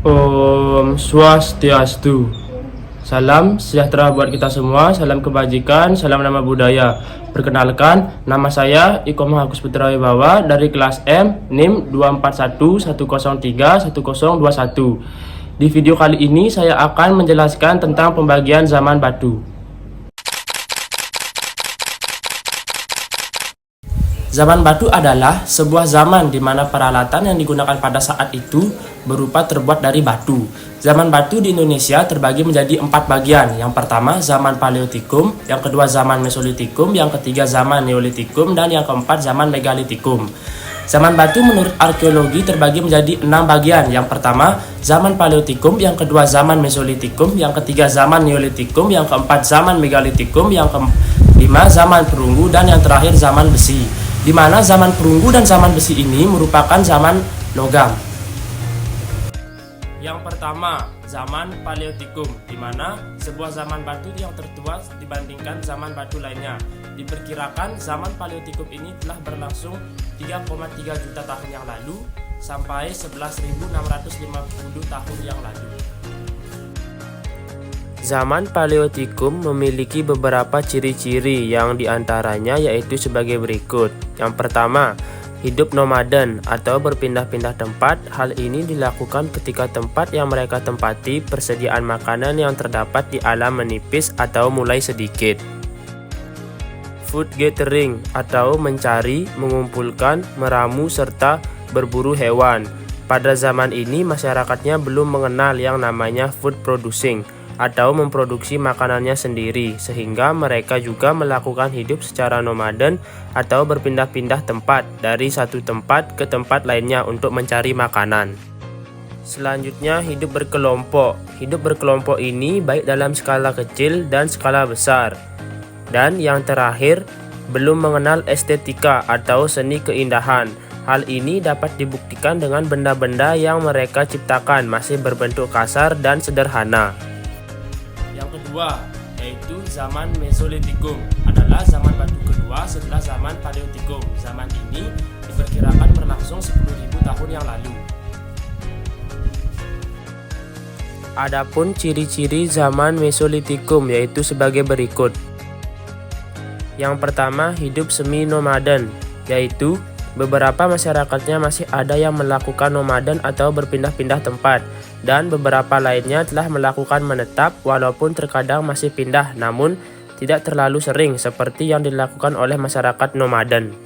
Om Swastiastu. Salam sejahtera buat kita semua, salam kebajikan, salam nama budaya. Perkenalkan, nama saya Iko Mahakus Putra Wibawa dari kelas M, NIM 24110311021. Di video kali ini saya akan menjelaskan tentang pembagian zaman batu. Zaman batu adalah sebuah zaman di mana peralatan yang digunakan pada saat itu berupa terbuat dari batu. Zaman batu di Indonesia terbagi menjadi 4 bagian. Yang pertama zaman Paleotikum, yang kedua zaman Mesolitikum, yang ketiga zaman Neolitikum, dan yang keempat zaman Megalitikum. Zaman batu menurut arkeologi terbagi menjadi 6 bagian. Yang pertama zaman Paleotikum, yang kedua zaman Mesolitikum, yang ketiga zaman Neolitikum, yang keempat zaman Megalitikum, yang kelima zaman perunggu, dan yang terakhir zaman besi. Di mana zaman perunggu dan zaman besi ini merupakan zaman logam. Yang pertama, zaman Paleotikum, di mana sebuah zaman batu yang tertua dibandingkan zaman batu lainnya. Diperkirakan zaman Paleotikum ini telah berlangsung 3,3 juta tahun yang lalu sampai 11.650 tahun yang lalu. Zaman Paleotikum memiliki beberapa ciri-ciri yang diantaranya yaitu sebagai berikut. Yang pertama, hidup nomaden atau berpindah-pindah tempat. Hal ini dilakukan ketika tempat yang mereka tempati persediaan makanan yang terdapat di alam menipis atau mulai sedikit. Food gathering atau mencari, mengumpulkan, meramu, serta berburu hewan. Pada zaman ini masyarakatnya belum mengenal yang namanya food producing atau memproduksi makanannya sendiri, sehingga mereka juga melakukan hidup secara nomaden atau berpindah-pindah tempat dari satu tempat ke tempat lainnya untuk mencari makanan. Selanjutnya, hidup berkelompok. Hidup berkelompok ini baik dalam skala kecil dan skala besar. Dan yang terakhir, belum mengenal estetika atau seni keindahan. Hal ini dapat dibuktikan dengan benda-benda yang mereka ciptakan masih berbentuk kasar dan sederhana. Yang kedua, yaitu zaman Mesolitikum, adalah zaman batu kedua setelah zaman Paleotikum. Zaman ini diperkirakan berlangsung 10.000 tahun yang lalu. Adapun ciri-ciri zaman Mesolitikum yaitu sebagai berikut. Yang pertama, hidup semi-nomaden, yaitu beberapa masyarakatnya masih ada yang melakukan nomaden atau berpindah-pindah tempat, dan beberapa lainnya telah melakukan menetap walaupun terkadang masih pindah namun tidak terlalu sering seperti yang dilakukan oleh masyarakat nomaden.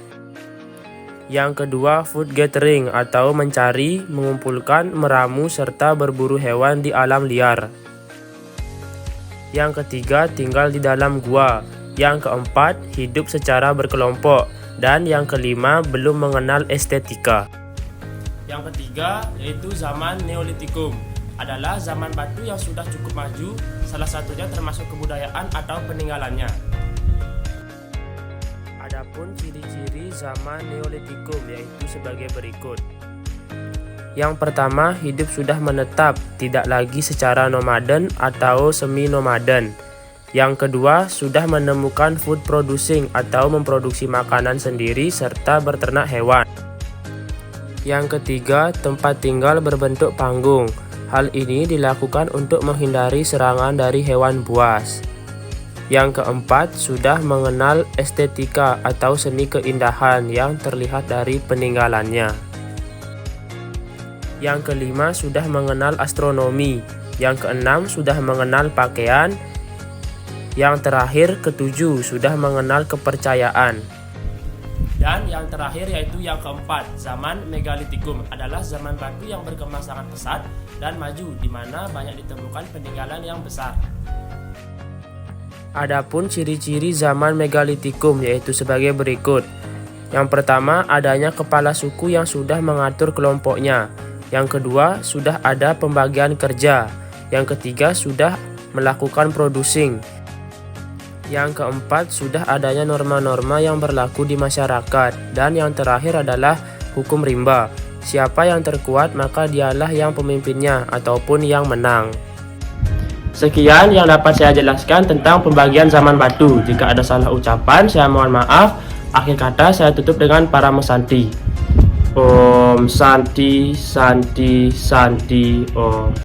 Yang kedua, food gathering atau mencari, mengumpulkan, meramu, serta berburu hewan di alam liar. Yang ketiga, tinggal di dalam gua. Yang keempat, hidup secara berkelompok. Dan yang kelima, belum mengenal estetika. Yang ketiga, yaitu zaman Neolitikum, adalah zaman batu yang sudah cukup maju, salah satunya termasuk kebudayaan atau peninggalannya. Adapun ciri-ciri zaman Neolitikum yaitu sebagai berikut. Yang pertama, hidup sudah menetap, tidak lagi secara nomaden atau semi-nomaden. Yang kedua, sudah menemukan food producing atau memproduksi makanan sendiri serta berternak hewan. Yang ketiga, tempat tinggal berbentuk panggung. Hal ini dilakukan untuk menghindari serangan dari hewan buas. Yang keempat, sudah mengenal estetika atau seni keindahan yang terlihat dari peninggalannya. Yang kelima, sudah mengenal astronomi. Yang keenam, sudah mengenal pakaian. Yang terakhir, ketujuh, sudah mengenal kepercayaan. Dan yang terakhir yaitu yang keempat, zaman Megalitikum, adalah zaman batu yang berkembang sangat pesat dan maju, di mana banyak ditemukan peninggalan yang besar. Adapun ciri-ciri zaman Megalitikum yaitu sebagai berikut. Yang pertama, adanya kepala suku yang sudah mengatur kelompoknya. Yang kedua, sudah ada pembagian kerja. Yang ketiga, sudah melakukan producing. Yang keempat, sudah adanya norma-norma yang berlaku di masyarakat. Dan yang terakhir adalah hukum rimba. Siapa yang terkuat maka dialah yang pemimpinnya ataupun yang menang. Sekian yang dapat saya jelaskan tentang pembagian zaman batu. Jika ada salah ucapan, saya mohon maaf. Akhir kata saya tutup dengan para mesanti. Om Santi Santi Santi Om.